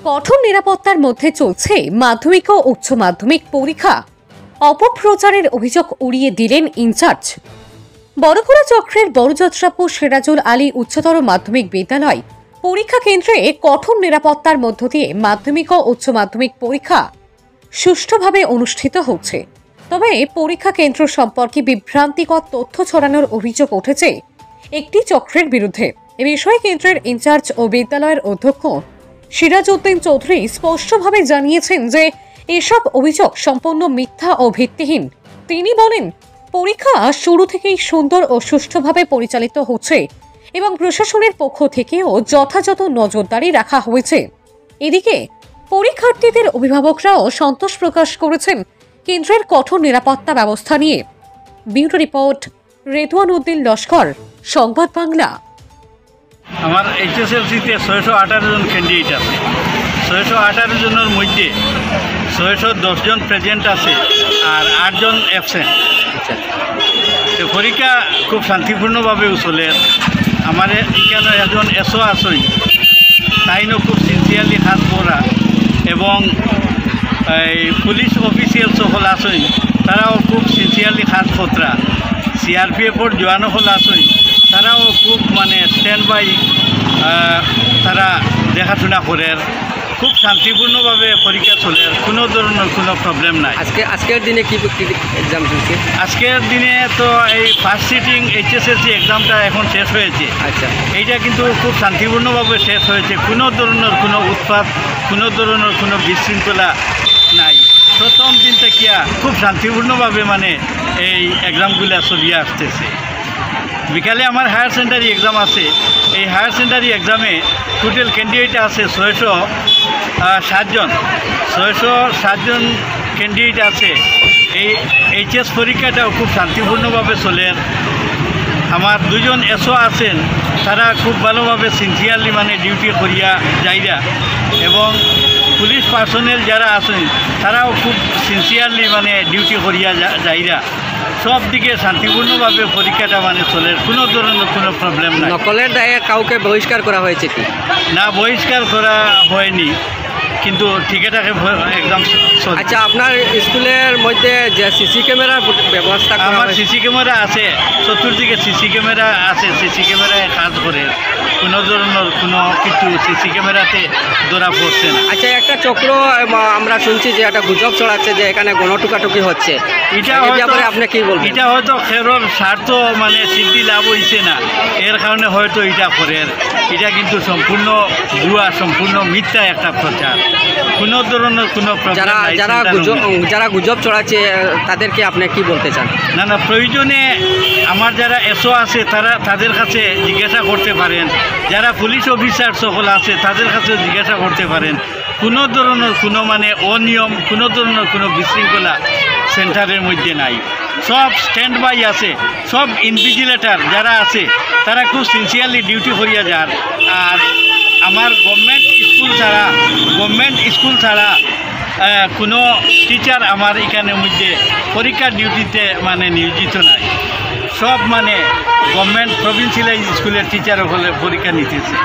কঠোর নিরাপত্তার মধ্যে চলছে মাধ্যমিক ও উচ্চ মাধ্যমিক পরীক্ষা। অপপ্রচারের অভিযোগ উড়িয়ে দিলেন ইনচার্জ। বড়খোলা চক্রের বড়যাত্রাপুর সিরাজুল আলী উচ্চতর মাধ্যমিক বিদ্যালয় পরীক্ষা কেন্দ্রে কঠোর নিরাপত্তার মধ্য দিয়ে মাধ্যমিক ও উচ্চ মাধ্যমিক পরীক্ষা সুষ্ঠুভাবে অনুষ্ঠিত হচ্ছে। তবে পরীক্ষা কেন্দ্র সম্পর্কে বিভ্রান্তিকর তথ্য ছড়ানোর অভিযোগ উঠেছে একটি চক্রের বিরুদ্ধে। এ বিষয়ে কেন্দ্রের ইনচার্জ ও বিদ্যালয়ের অধ্যক্ষ সিরাজউদ্দিন চৌধুরী স্পষ্টভাবে জানিয়েছেন যে এসব অভিযোগ সম্পূর্ণ মিথ্যা ও ভিত্তিহীন। তিনি বলেন, পরীক্ষা শুরু থেকেই সুন্দর ও সুষ্ঠুভাবে পরিচালিত হচ্ছে এবং প্রশাসনের পক্ষ থেকেও যথাযথ নজরদারি রাখা হয়েছে। এদিকে পরীক্ষার্থীদের অভিভাবকরাও সন্তোষ প্রকাশ করেছেন কেন্দ্রের কঠোর নিরাপত্তা ব্যবস্থা নিয়ে। ব্যুরো রিপোর্ট, রেদওয়ান উদ্দিন লস্কর, সংবাদ বাংলা। আমার এইচএসএলসিতে 618 জন ক্যান্ডিডেট আছে। 618 জনের মধ্যে 610 জন প্রেজেন্ট আছে আর 8 জন অ্যাবসেন্ট। তো পরীক্ষা খুব শান্তিপূর্ণভাবে চলে। আমার এখানে একজন এসও আসই, তাইনও খুব সিনসিয়ারলি কাজ করা, এবং পুলিশ অফিসিয়াল সকল আসই, তারাও খুব সিনসিয়ারলি কাজ করা। সিআরপিএফর জওয়ান সকল আসই, তারাও খুব স্ট্যান্ড বাই, তারা দেখাশোনা করে। খুব শান্তিপূর্ণভাবে পরীক্ষা চলে, কোনো ধরনের কোনো প্রবলেম নাই। আজকের দিনে কি এক্সাম চলছে? আজকের দিনে তো এই ফার্স্ট সিটিং এইচএসএলসি এক্সামটা এখন শেষ হয়েছে। আচ্ছা, এইটা কিন্তু খুব শান্তিপূর্ণভাবে শেষ হয়েছে। কোনো ধরনের কোনো উৎপাত, কোনো ধরনের কোনো বিশৃঙ্খলা নাই। প্রথম দিন থেকে খুব শান্তিপূর্ণভাবে এই এক্সামগুলো চলিয়ে আসতেছে। বিকালে আমার হায়ার সেকেন্ডারি এক্সাম আছে। এই হায়ার সেকেন্ডারি এক্সামে টোটাল ক্যান্ডিডেট আছে 607 জন। 607 জন ক্যান্ডিডেট আছে। এই এইচএস পরীক্ষাটাও খুব শান্তিপূর্ণভাবে চলে। আমার 2 জন এসও আছেন, তারা খুব ভালোভাবে সিনসিয়ারলি ডিউটি করিয়া যাইরা, এবং পুলিশ পার্সোনেল যারা আছেন তারাও খুব সিনসিয়ারলি ডিউটি করিয়া যাইরা। সব দিকে শান্তিপূর্ণভাবে পরীক্ষাটা চলে, কোনো ধরনের কোনো প্রবলেম নাই। নকলের দায়ে কাউকে বহিষ্কার করা হয়েছে কি? না, বহিষ্কার করা হয়নি, কিন্তু ঠিকঠাক একদম। আচ্ছা, আপনার স্কুলের মধ্যে যে সিসি ক্যামেরার ব্যবস্থা? আমার সিসি ক্যামেরা আছে, চতুর্দিকে সিসি ক্যামেরা আছে। সিসি ক্যামেরায় কাজ করে, কোনো ধরনের কোনো কিছু সিসি ক্যামেরাতে ধরা পড়ছে না। আচ্ছা, একটা চক্র আমরা শুনছি যে একটা গুজব ছড়াচ্ছে যে এখানে গণটুকাটুকি হচ্ছে, এটা আপনি কি বলবেন? এটা হয়তো খেরোর স্বার্থ সিদ্ধি লাভ হয়েছে না, এর কারণে হয়তো এটা করে। এটা কিন্তু সম্পূর্ণ ভুয়া, সম্পূর্ণ মিথ্যা একটা প্রচার। কোনো ধরনের কোনো যারা গুজব ছড়াচ্ছে তাদেরকে আপনি কি বলতে চান? না, প্রয়োজনে আমার যারা এসও আছে তাদের কাছে জিজ্ঞাসা করতে পারেন। যারা পুলিশ অফিসার সকল আছে তাদের কাছে জিজ্ঞাসা করতে পারেন। কোনো ধরনের কোনো অনিয়ম, কোনো ধরনের কোনো বিশৃঙ্খলা সেন্টারের মধ্যে নাই। সব স্ট্যান্ড বাই আছে। সব ইনভিজিলেটর যারা আছে তারা খুব সিনসিয়ারলি ডিউটি করিয়া যান। আর আমার গভর্নমেন্ট স্কুল ছাড়া কোনো টিচার আমার এখানের মধ্যে পরীক্ষার ডিউটিতে নিয়োজিত নাই। সব গভর্নমেন্ট প্রভিন্সিয়ালাইজ স্কুলের টিচার হলে পরীক্ষা নিতেছে।